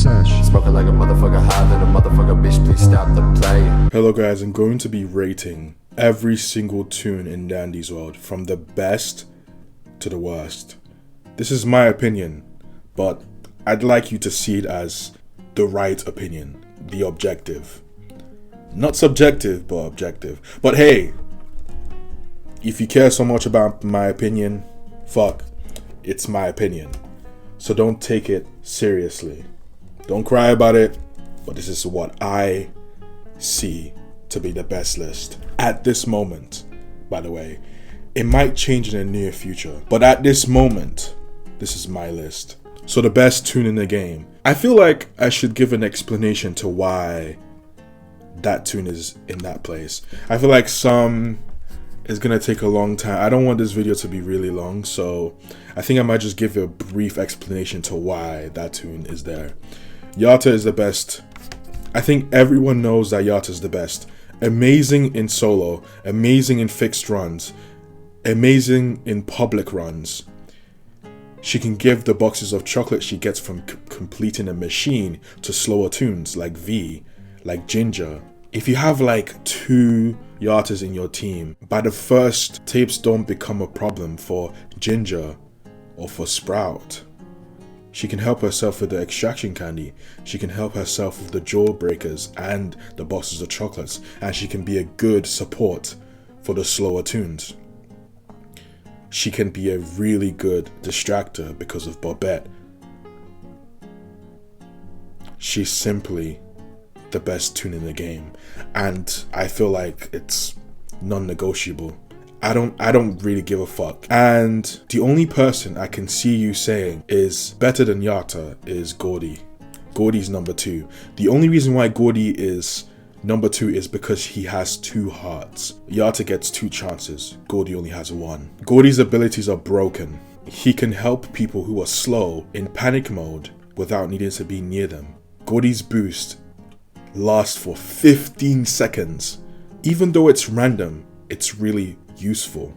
Sesh. Smoking like a motherfucker high, then a motherfucker bitch, please stop the play. Hello guys, I'm going to be rating every single tune in Dandy's World from the best to the worst. This is my opinion, but I'd like you to see it as the right opinion, the objective. Not subjective, but objective. But hey, if you care so much about my opinion, fuck, it's my opinion. So don't take it seriously. Don't cry about it, but this is what I see to be the best list. At this moment, by the way, it might change in the near future, but at this moment, this is my list. So the best tune in the game. I feel like I should give an explanation to why that tune is in that place. I feel like it's gonna take a long time. I don't want this video to be really long, so I think I might just give a brief explanation to why that tune is there. Yata is the best. I think everyone knows that Yata is the best. Amazing in solo, amazing in fixed runs, amazing in public runs. She can give the boxes of chocolate she gets from completing a machine to slower tunes like V, like Ginger. If you have like 2 Yatas in your team, by the first, tapes don't become a problem for Ginger or for Sprout. She can help herself with the extraction candy, she can help herself with the jawbreakers and the boxes of chocolates, and she can be a good support for the slower tunes. She can be a really good distractor because of Bobette. She's simply the best tune in the game, and I feel like it's non-negotiable. I don't really give a fuck. And the only person I can see you saying is better than Yata is Gordy. Gordy's number 2. The only reason why Gordy is number 2 is because he has 2 hearts. Yata gets 2 chances. Gordy only has 1. Gordy's abilities are broken. He can help people who are slow in panic mode without needing to be near them. Gordy's boost lasts for 15 seconds. Even though it's random, it's really useful.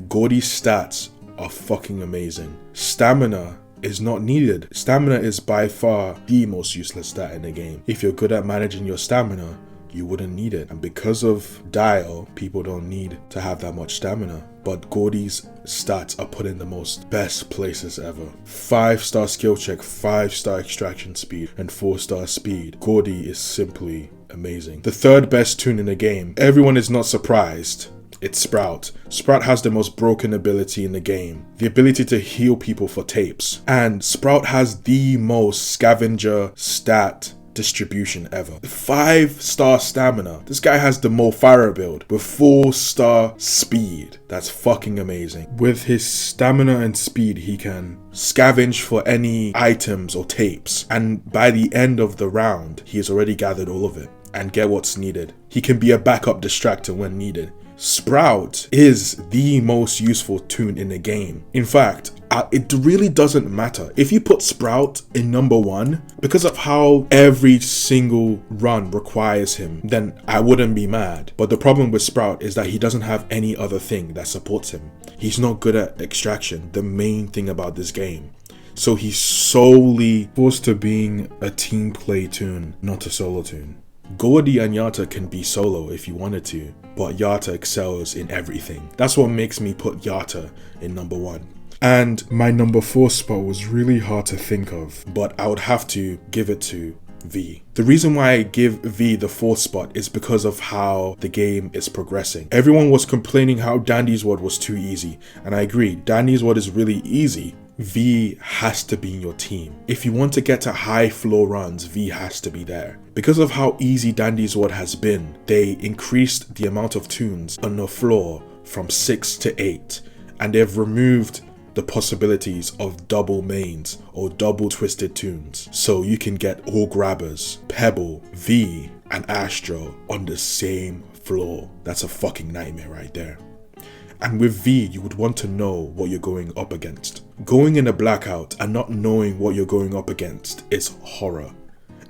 Gordy's stats are fucking amazing. Stamina is not needed. Stamina is by far the most useless stat in the game. If you're good at managing your stamina, you wouldn't need it. And because of Dial, people don't need to have that much stamina. But Gordy's stats are put in the most best places ever. 5-star skill check, 5-star extraction speed, and 4-star speed. Gordy is simply amazing. The third best tune in the game. Everyone is not surprised. It's Sprout. Sprout has the most broken ability in the game. The ability to heal people for tapes. And Sprout has the most scavenger stat distribution ever. 5-star stamina. This guy has the Mo Farah build with 4-star speed. That's fucking amazing. With his stamina and speed, he can scavenge for any items or tapes. And by the end of the round, he has already gathered all of it and get what's needed. He can be a backup distractor when needed. Sprout is the most useful tune in the game. In fact, it really doesn't matter. If you put Sprout in number 1, because of how every single run requires him, then I wouldn't be mad. But the problem with Sprout is that he doesn't have any other thing that supports him. He's not good at extraction, the main thing about this game. So he's solely forced to being a team play tune, not a solo tune. Gordy and Yata can be solo if you wanted to, but Yata excels in everything. That's what makes me put Yata in number 1. And my number 4 spot was really hard to think of, but I would have to give it to V. The reason why I give V the 4th spot is because of how the game is progressing. Everyone was complaining how Dandy's World was too easy, and I agree, Dandy's World is really easy. V has to be in your team. If you want to get to high floor runs, V has to be there. Because of how easy Dandy's World has been, they increased the amount of tunes on the floor from 6 to 8, and they've removed the possibilities of double mains or double twisted tunes. So you can get all grabbers, Pebble, V, and Astro on the same floor. That's a fucking nightmare right there. And with V, you would want to know what you're going up against. Going in a blackout and not knowing what you're going up against is horror.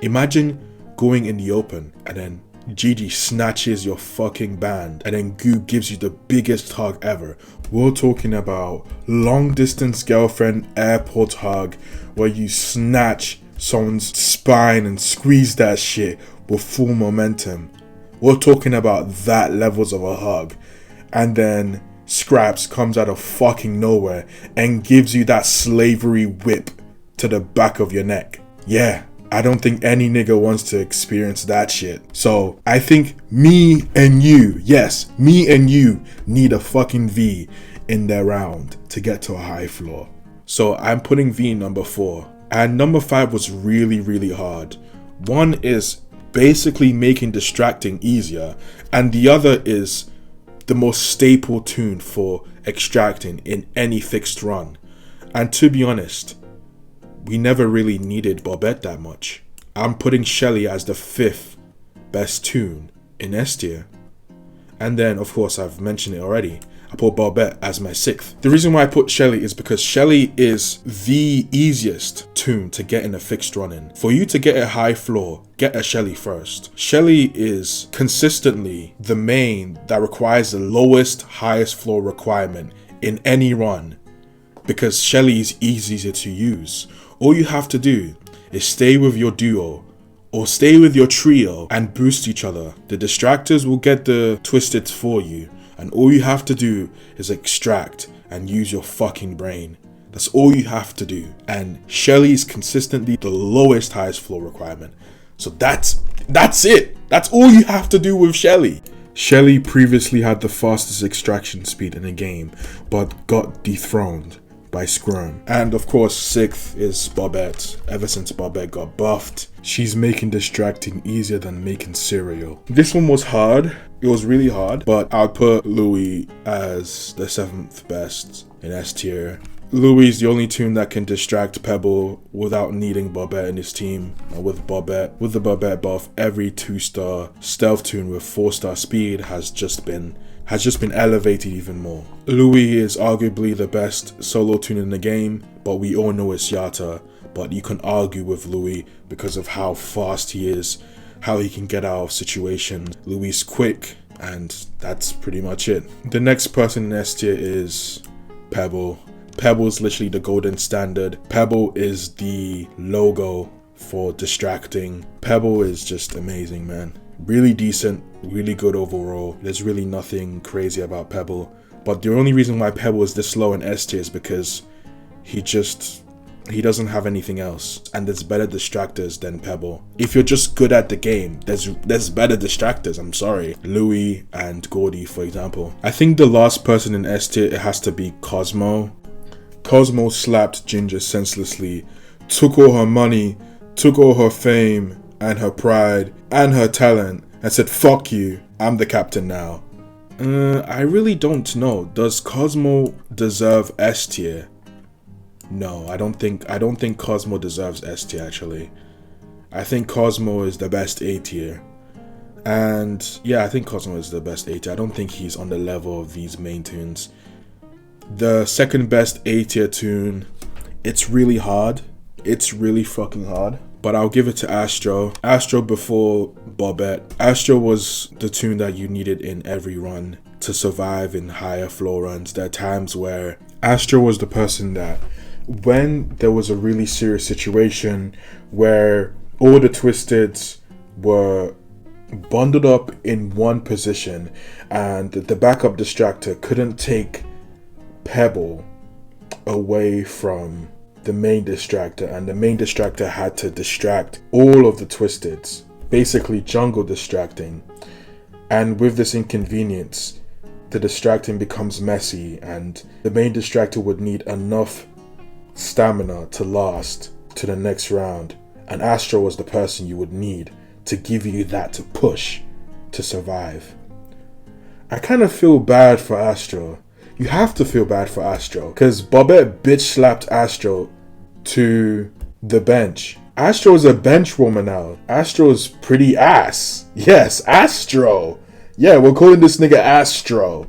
Imagine going in the open and then Gigi snatches your fucking band and then Goo gives you the biggest hug ever. We're talking about long distance girlfriend airport hug where you snatch someone's spine and squeeze that shit with full momentum. We're talking about that levels of a hug. And then Scraps comes out of fucking nowhere and gives you that slavery whip to the back of your neck. Yeah, I don't think any nigga wants to experience that shit. So I think me and you, yes, me and you need a fucking V in their round to get to a high floor. So I'm putting V number 4. And number 5 was really, really hard. One is basically making distracting easier, and the other is the most staple tune for extracting in any fixed run. And to be honest, we never really needed Bobette that much. I'm putting Shelly as the 5th best tune in S tier. And then, of course, I've mentioned it already, I put Bobette as my 6th. The reason why I put Shelly is because Shelly is the easiest tune to get in a fixed run in. For you to get a high floor, get a Shelly first. Shelly is consistently the main that requires the lowest, highest floor requirement in any run, because Shelly is easier to use. All you have to do is stay with your duo or stay with your trio and boost each other. The distractors will get the twisted for you, and all you have to do is extract and use your fucking brain. That's all you have to do. And Shelly is consistently the lowest highest floor requirement. So that's it. That's all you have to do with Shelly. Shelly previously had the fastest extraction speed in the game, but got dethroned by Scrum. And of course, 6th is Bobette. Ever since Bobette got buffed, she's making distracting easier than making cereal. This one was hard. It was really hard, but I'd put Louis as the 7th best in S tier. Louis is the only tune that can distract Pebble without needing Bobette in his team. With the Bobette buff, every 2-star stealth tune with 4-star speed has just been elevated even more. Louis is arguably the best solo tune in the game, but we all know it's Yata. But you can argue with Louis because of how fast he is, how he can get out of situations. Louis is quick, and that's pretty much it. The next person in S tier is Pebble. Pebble is literally the golden standard. Pebble is the logo for distracting. Pebble is just amazing, man. Really decent, really good overall. There's really nothing crazy about Pebble. But the only reason why Pebble is this low in S tier is because he doesn't have anything else. And there's better distractors than Pebble. If you're just good at the game, there's better distractors, I'm sorry. Louis and Gordy, for example. I think the last person in S tier, it has to be Cosmo. Cosmo slapped Ginger senselessly, took all her money, took all her fame and her pride and her talent, and said, "Fuck you, I'm the captain now." I really don't know. Does Cosmo deserve S tier? No, I don't think Cosmo deserves S tier actually. I think Cosmo is the best A tier. And yeah, I think Cosmo is the best A tier. I don't think he's on the level of these main tunes. The second best A tier tune, it's really hard. It's really fucking hard. But I'll give it to Astro. Astro before Bobette. Astro was the tune that you needed in every run to survive in higher floor runs. There are times where Astro was the person that, when there was a really serious situation where all the Twisteds were bundled up in one position and the backup distractor couldn't take Pebble away from the main distractor, and the main distractor had to distract all of the Twisteds, basically jungle distracting. And with this inconvenience, the distracting becomes messy, and the main distractor would need enough stamina to last to the next round, and Astro was the person you would need to give you that to push to survive. I kind of feel bad for Astro. You have to feel bad for Astro, because Bobette bitch slapped Astro to the bench. Astro is a bench warmer now. Astro is pretty ass. Yes, Astro. Yeah, we're calling this nigga Astro.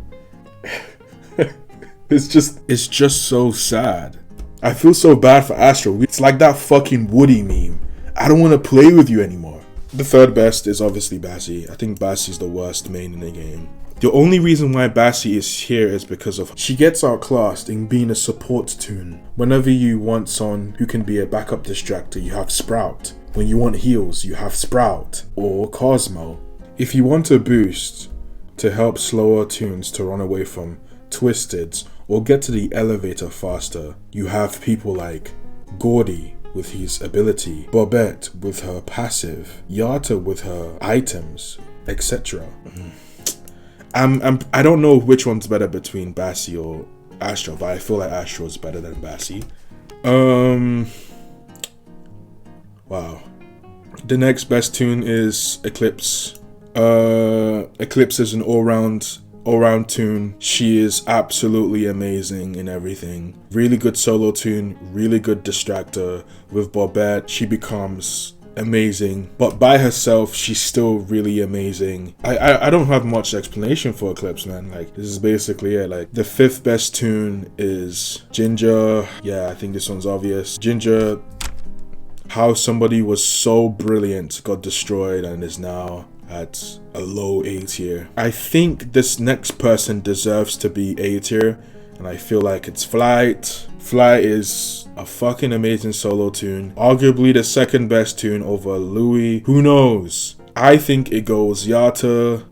It's just so sad. I feel so bad for Astro. It's like that fucking Woody meme. I don't want to play with you anymore. The third best is obviously Bassie. I think Bassie's the worst main in the game. The only reason why Bassie is here is because of she gets outclassed in being a support Toon. Whenever you want someone who can be a backup distractor, you have Sprout. When you want heals, you have Sprout or Cosmo. If you want a boost to help slower Toons to run away from Twisted or get to the elevator faster, you have people like Gordy with his ability, Bobette with her passive, Yata with her items, etc. I don't know which one's better between Bassie or Astro, but I feel like Astro is better than Bassie. Wow. The next best Toon is Eclipse. Eclipse is an all-round Toon. She is absolutely amazing in everything. Really good solo Toon, really good distractor. With Bobette, she becomes amazing, but by herself she's still really amazing. I don't have much explanation for Eclipse, man. Like, this is basically it. Like, the fifth best Toon is Ginger. Yeah, I think this one's obvious. Ginger, how somebody was so brilliant got destroyed and is now at a low A tier. I think this next person deserves to be A tier, and I feel like it's Flight. Flight is a fucking amazing solo Toon. Arguably the second best Toon over Louis. Who knows? I think it goes Yata.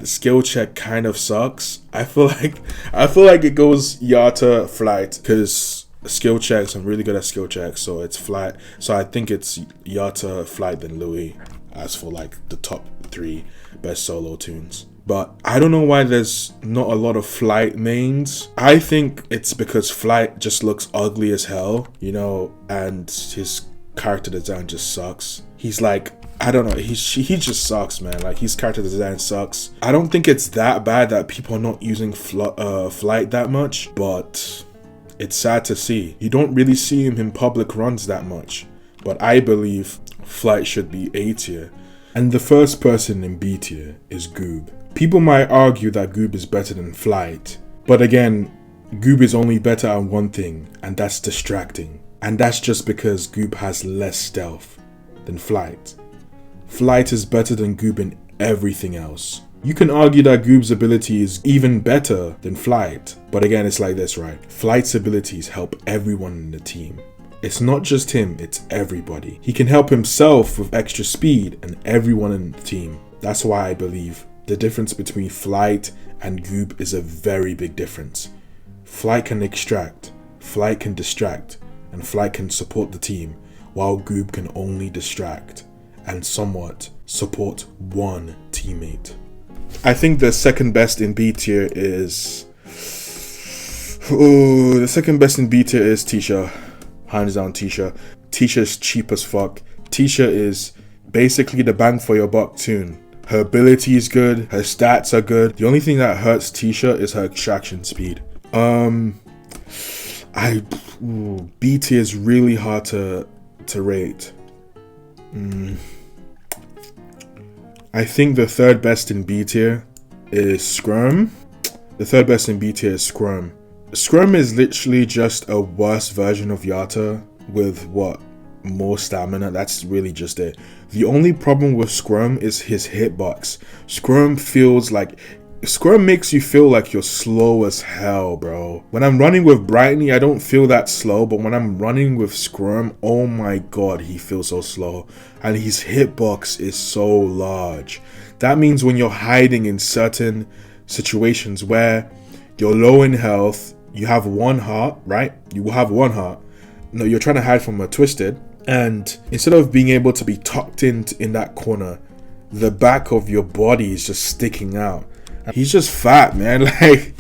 The skill check kind of sucks. I feel like it goes Yata, Flight, because skill checks, I'm really good at skill checks, so it's Flight. So I think it's Yata, Flight, then Louis as for like the top 3 best solo Toons. But I don't know why there's not a lot of Flight mains. I think it's because Flight just looks ugly as hell, you know, and his character design just sucks. He's like, I don't know, he just sucks, man. Like, his character design sucks. I don't think it's that bad that people are not using Flight that much, but it's sad to see. You don't really see him in public runs that much. But I believe Flight should be A tier. And the first person in B tier is Goob. People might argue that Goob is better than Flight, but again, Goob is only better at one thing, and that's distracting. And that's just because Goob has less stealth than Flight. Flight is better than Goob in everything else. You can argue that Goob's ability is even better than Flight, but again, it's like this, right? Flight's abilities help everyone in the team. It's not just him, it's everybody. He can help himself with extra speed and everyone in the team. That's why I believe the difference between Flight and Goob is a very big difference. Flight can extract, Flight can distract, and Flight can support the team, while Goob can only distract and somewhat support one teammate. I think the second best in B tier is... the second best in B tier is Tisha. Hands down Tisha. Tisha's cheap as fuck. Tisha is basically the bang for your buck Toon. Her ability is good, her stats are good. The only thing that hurts Tisha is her extraction speed. B tier is really hard to rate. I think the third best in B tier is Scrum. The third best in B tier is Scrum. Scrum is literally just a worse version of Yata with more stamina. That's really just it. The only problem with Scrum is his hitbox. Scrum makes you feel like you're slow as hell, bro. When I'm running with Brightney, I don't feel that slow, but when I'm running with Scrum, oh my god, he feels so slow. And his hitbox is so large. That means when you're hiding in certain situations where you're low in health, you have one heart, right? You have one heart. No, you're trying to hide from a Twisted, and instead of being able to be tucked in that corner, the back of your body is just sticking out. He's just fat, man. Like,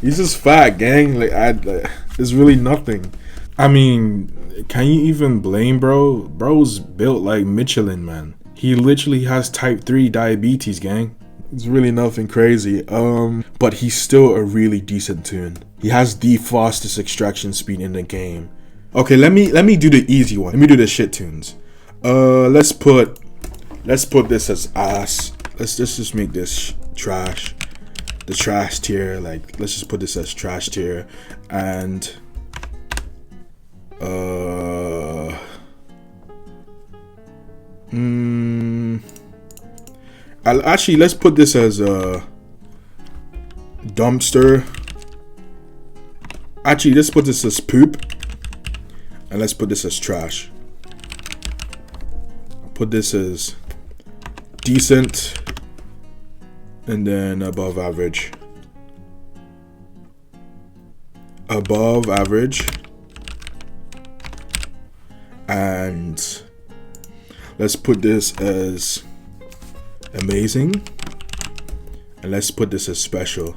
he's just fat, gang. There's really nothing. I mean, can you even blame bro? Bro's built like Michelin, man. He literally has type 3 diabetes, gang. It's really nothing crazy. But he's still a really decent Toon. He has the fastest extraction speed in the game. Okay, let me do the easy one. Let me do the shit Toons. Let's put this as ass. Let's just make this trash. The trash tier. Like, let's just put this as trash tier. And let's put this as Dumpster. Actually, let's put this as poop. And let's put this as trash. Put this as decent. And then above average. Above average. And let's put this as amazing. And let's put this as special.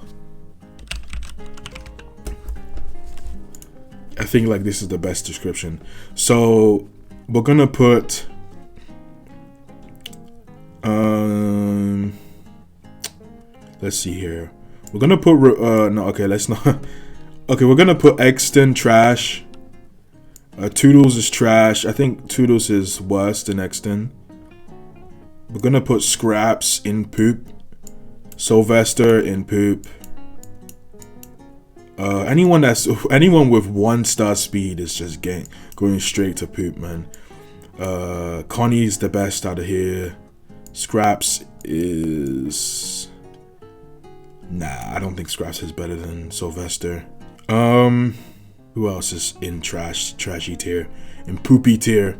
I think like this is the best description. So we're gonna put let's see here. We're gonna put no, okay, let's not. Okay, we're gonna put Exton trash. Toodles is trash. I think Toodles is worse than Exton. We're gonna put Scraps in poop. Sylvester in poop. Anyone with 1-star speed is just going straight to poop, man. Connie's the best out of here. Scraps is I don't think Scraps is better than Sylvester. Who else is in trashy tier? In poopy tier.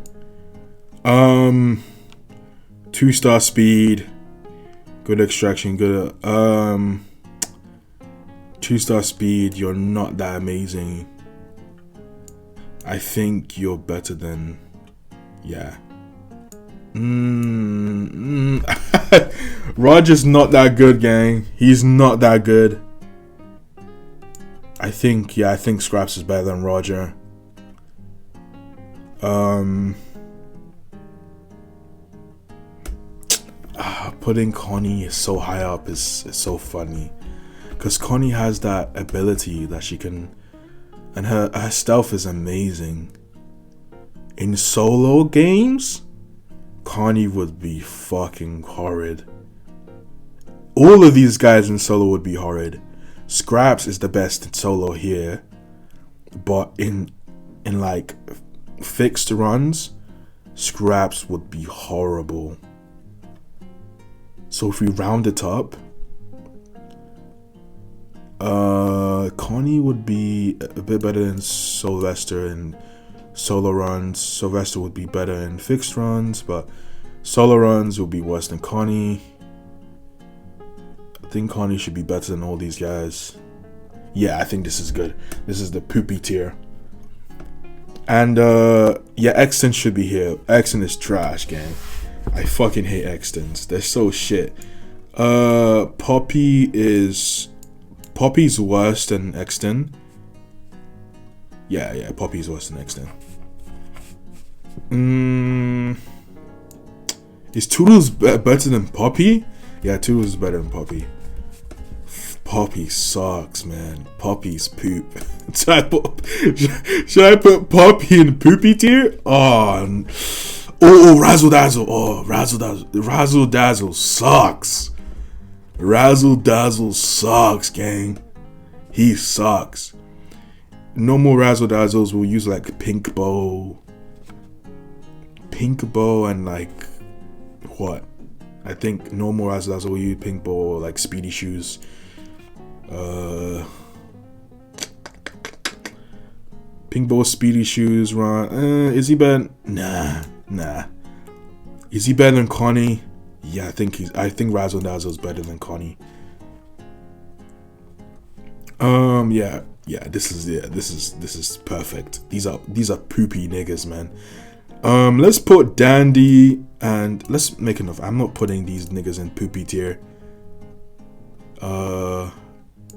2-star speed. Good extraction, good 2-star speed, you're not that amazing. I think you're better than Roger's not that good, gang. He's not that good. I think Scraps is better than Roger. Putting Connie so high up is so funny. Because Connie has that ability that she can, and her stealth is amazing. In solo games, Connie would be fucking horrid. All of these guys in solo would be horrid. Scraps is the best in solo here, but in like fixed runs, Scraps would be horrible. So if we round it up, Connie would be a bit better than Sylvester in solo runs. Sylvester would be better in fixed runs, but solo runs will be worse than Connie. I think Connie should be better than all these guys. Yeah, I think this is good. This is the poopy tier. And Exton should be here. Exton is trash, gang. I fucking hate Extons. They're so shit. Poppy's worse than Exton. Yeah, Poppy's worse than Exton. Is Toodles better than Poppy? Yeah, Toodles is better than Poppy. Poppy sucks, man. Poppy's poop. Should I put Poppy in poopy tier? Oh, Razzle Dazzle. Oh, Razzle Dazzle. Razzle Dazzle sucks. Razzle Dazzle sucks, gang. He sucks. No more Razzle Dazzles. We'll use like Pink Bow and like what? I think no more Razzle Dazzle. We'll use Pink Bow or like Speedy Shoes. Pink Bow, Speedy Shoes, Ron. Is he better? Nah. Is he better than Connie? Yeah, I think Razzle Dazzle is better than Connie. This is perfect. These are poopy niggas, man. Let's put Dandy and let's make enough. I'm not putting these niggas in poopy tier.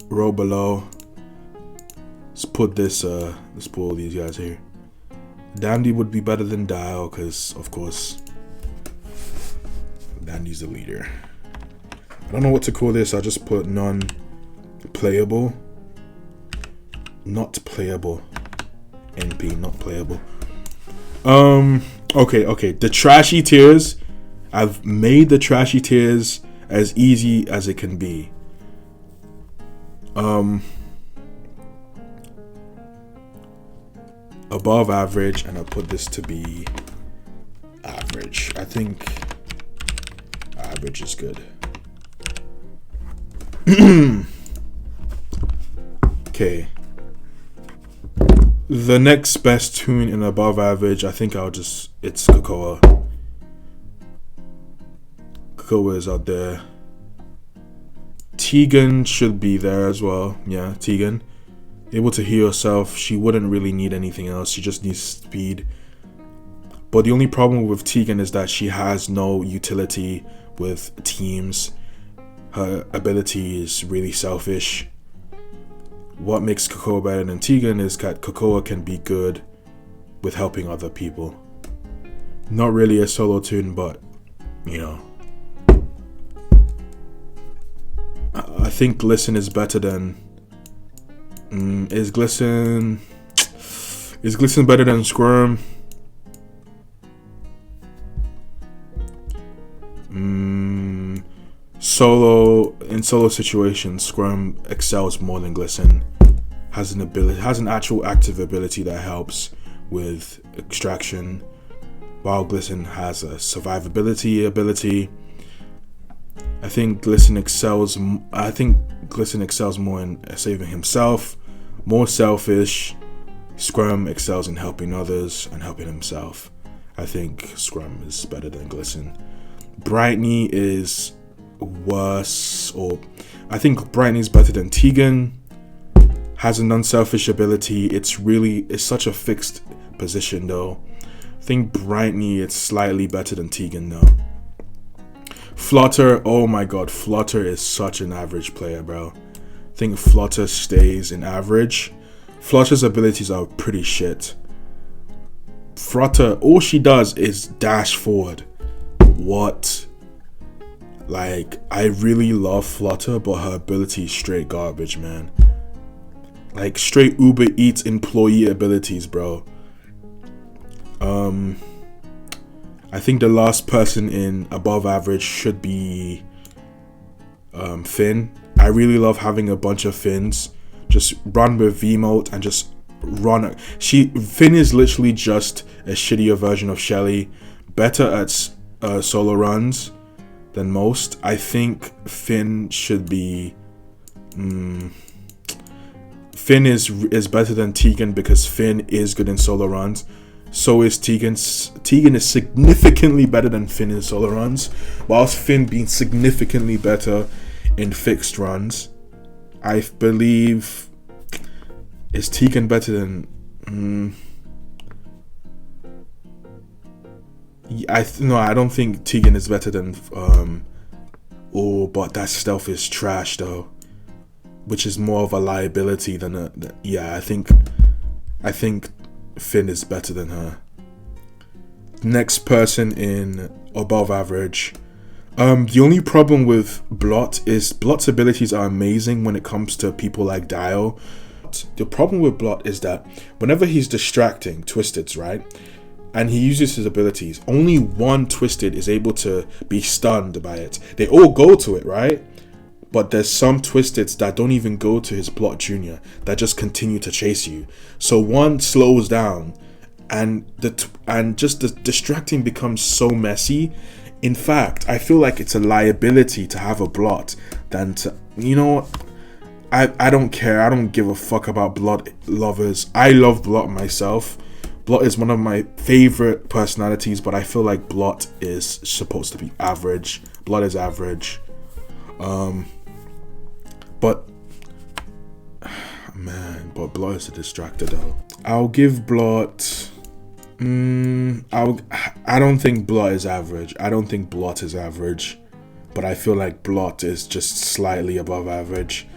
Row below. Let's put this. Let's put all these guys here. Dandy would be better than Dial, because of course Dandy's the leader. I don't know what to call this. I just put non-playable. Not playable. NP, not playable. Okay. The trashy tiers. I've made the trashy tiers as easy as it can be. Above average, and I'll put this to be average. I think average is good. Okay. The next best Toon in above average, I think it's Cocoa. Cocoa is out there. Tegan should be there as well. Yeah, Tegan. Able to heal herself. She wouldn't really need anything else. She just needs speed. But the only problem with Tegan is that she has no utility with teams. Her ability is really selfish. What makes Cocoa better than Tegan is that Cocoa can be good with helping other people. Not really a solo Toon, but you know. I think Glisten is better than. Is Glisten better than Squirm? In solo situations, Squirm excels more than Glisten. Has an actual active ability that helps with extraction, while Glisten has a survivability ability. I think Glisten excels more in saving himself, more selfish. Squirm excels in helping others and helping himself. I think Squirm is better than Glisten. Brightney is worse, or I think Brightney is better than Tegan. Has an unselfish ability. It's such a fixed position though. I think Brightney is slightly better than Tegan though. Flutter, oh my god, Flutter is such an average player, bro. I think Flutter stays in average. Flutter's abilities are pretty shit. Flutter, all she does is dash forward. What? Like, I really love Flutter, but her ability is straight garbage, man. Like, straight Uber Eats employee abilities, bro. I think the last person in above average should be Finn. I really love having a bunch of Finns. Just run with V-Mode and just run. Finn is literally just a shittier version of Shelly. Better at solo runs than most. I think Finn should be... Finn is better than Tegan because Finn is good in solo runs. So is Tegan. Tegan is significantly better than Finn in solo runs, whilst Finn being significantly better in fixed runs. I believe... Is Tegan better than... I don't think Tegan is better than... but that stealth is trash though. Which is more of a liability than a... I think Finn is better than her. Next person in above average. The only problem with Blot is Blot's abilities are amazing when it comes to people like Dial. The problem with Blot is that whenever he's distracting Twisteds, right, and he uses his abilities, only one Twisted is able to be stunned by it. They all go to it, right? But there's some Twisteds that don't even go to his Blot Jr. that just continue to chase you. So one slows down, and just the distracting becomes so messy. In fact, I feel like it's a liability to have a Blot than to, you know, I don't care. I don't give a fuck about Blot lovers. I love Blot myself. Blot is one of my favorite personalities, but I feel like Blot is supposed to be average. Blot is average. But Blot is a distractor though. I'll give Blot. I don't think Blot is average. I don't think Blot is average, but I feel like Blot is just slightly above average.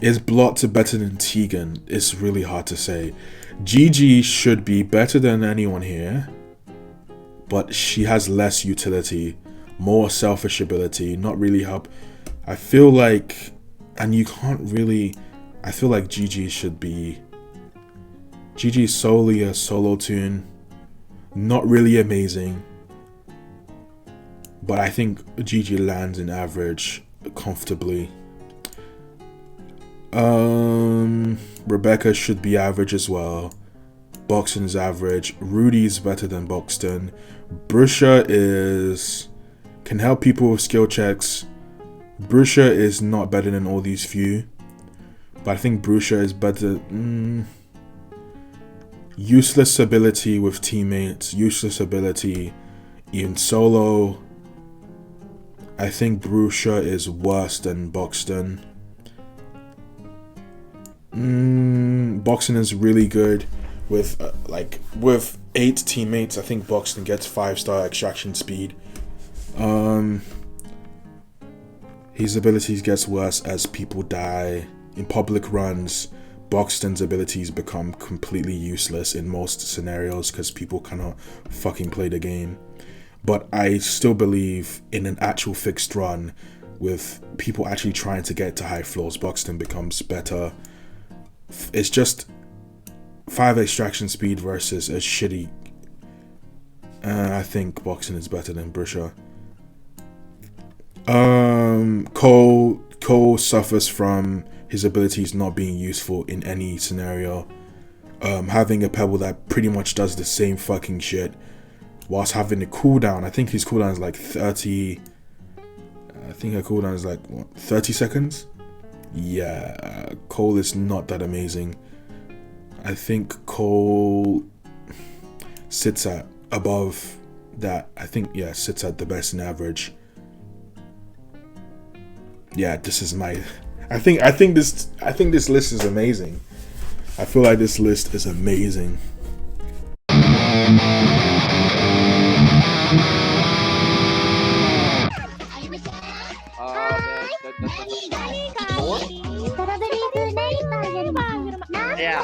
Is Blot better than Tegan? It's really hard to say. Gigi should be better than anyone here, but she has less utility, more selfish ability, not really help. I feel like, and you can't really, I feel like Gigi should be, Gigi is solely a solo Toon, not really amazing, but I think Gigi lands in average comfortably. Rebecca should be average as well. Boxton's average. Rudy's better than Boxton. Brusha can help people with skill checks. Brusha is not better than all these few, but I think Brusha is better. Useless ability with teammates, useless ability even solo. I think Brusha is worse than Buxton. Buxton is really good with with 8 teammates. I think Buxton gets 5-star extraction speed. His abilities gets worse as people die. In public runs, Buxton's abilities become completely useless in most scenarios because people cannot fucking play the game. But I still believe in an actual fixed run with people actually trying to get to high floors, Buxton becomes better. It's just 5 extraction speed versus a shitty. I think Buxton is better than Brusha. Cole suffers from his abilities not being useful in any scenario. Having a pebble that pretty much does the same fucking shit whilst having a cooldown. I think his cooldown is like 30. I think her cooldown is like 30 seconds. Yeah, Cole is not that amazing. I think Cole sits at above that. I think sits at the best in average. Yeah, this is my. I think this list is amazing. I feel like this list is amazing. Yeah.